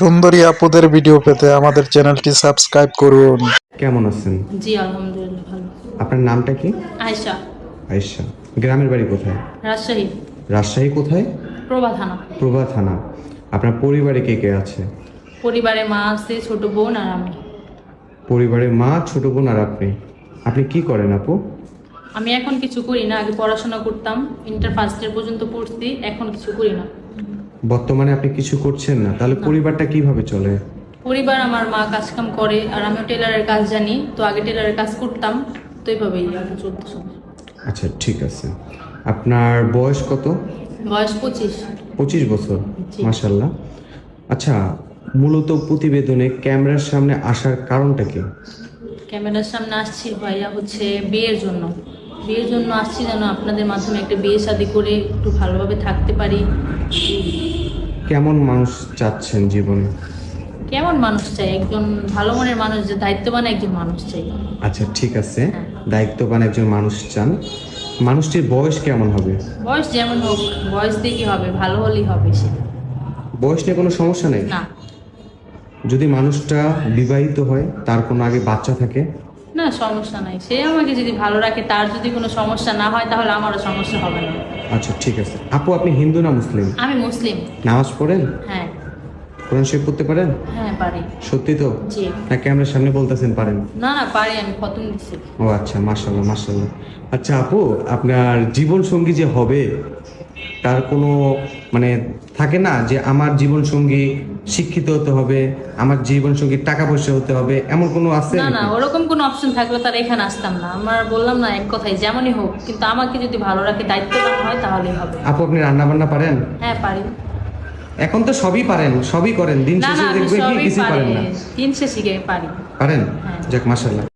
সুন্দরী আপুদের ভিডিও পেতে আমাদের চ্যানেলটি সাবস্ক্রাইব করুন। কেমন আছেন? জি আলহামদুলিল্লাহ ভালো। আপনার নামটা কি? আয়েশা, আয়েশা। গ্রামের বাড়ি কোথায়? রাজশাহী, রাজশাহী কোথায়? প্রভা থানা। প্রভা থানা। আপনার পরিবারে কে কে আছে? পরিবারে মা আছে, ছোট বোন আর আমি। পরিবারে মা, ছোট বোন আর আপনি। আপনি কি করেন আপু? আমি এখন কিছু করি না, আগে পড়াশোনা করতাম, ইন্টার ফার্স্ট ইয়ার পর্যন্ত পড়ছি, এখন কিছু করি না। বর্তমানে আপনি কিছু করছেন না, তাহলে পরিবারটা কিভাবে চলে? পরিবার, আমার মা কাজকাম করে আর আমিও টেলারের কাজ জানি, তো আগে টেলারের কাজ করতাম, তো এইভাবেই এখন চলতেছে। আচ্ছা, ঠিক আছে। আপনার বয়স কত? বয়স 25। 25 বছর। জি। মাশাল্লাহ। আচ্ছা, মূলত প্রতিবেদনে ক্যামেরার সামনে আসার কারণটা কি? ক্যামেরার সামনে আসছি ভাইয়া হচ্ছে বিয়ের জন্য। বিয়ের জন্য আসছি যেন আপনাদের মাধ্যমে একটা বিয়ে শাদী করে একটু ভালোভাবে থাকতে পারি। কেমন মানুষ চাচ্ছেন জীবনে? কেমন মানুষ চাই? একজন ভালো মনের মানুষ, যে দায়িত্ববান একজন মানুষ চাই। আচ্ছা, ঠিক আছে। দায়িত্ববান একজন মানুষ চান। মানুষটির বয়স কেমন হবে? বয়স যেমন হোক, বয়স দিয়ে কি হবে, ভালো হলেই হবে সে। বয়স নিয়ে কোনো সমস্যা নেই। না যদি মানুষটা বিবাহিত হয়, তার কোনো আগে বাচ্চা থাকে? না, সমস্যা নাই, সে আমাকে যদি ভালো রাখে, তার যদি কোনো সমস্যা না হয়, তাহলে আমারও সমস্যা হবে না। আচ্ছা, ঠিক আছে। আপু, আপনি হিন্দু না মুসলিম? আমি মুসলিম। নামাজ পড়েন? হ্যাঁ। কোরআন শরীফ পড়তে পারেন? হ্যাঁ পারি। সত্যি তো? জি। না ক্যামেরার সামনে বলতেছেন পারেন? না না, পারি, আমি খতম দিচ্ছি। ও আচ্ছা, মাশাল্লাহ মাশাল্লাহ। আচ্ছা আপু, আপনার জীবন সঙ্গী যে হবে, তার কোনো মানে থাকে না যে আমার জীবন সঙ্গী শিক্ষিত হতে হবে, আমার জীবন সঙ্গী টাকা পয়সা হতে হবে, এমন কোনো আছে না না, নাকি? ওরকম কোনো অপশন থাকলে তার এখানে আসতাম না। আমার বললাম না, এক কথাই যেমনই হোক, কিন্তু আমাকে যদি ভালো রাখে, দায়িত্ববান হয়, তাহলেই হবে। আপু, আপনি রান্না বান্না পারেন? হ্যাঁ পারি। এখন তো সবই পারেন, সবই করেন, দিন না না, শেষে আমি দেখবে কি সবই কিছু পারি, পারেন না। দিন শেষে গিয়ে পারি। পারেন? হ্যাঁ। যাক, মাশাল্লাহ।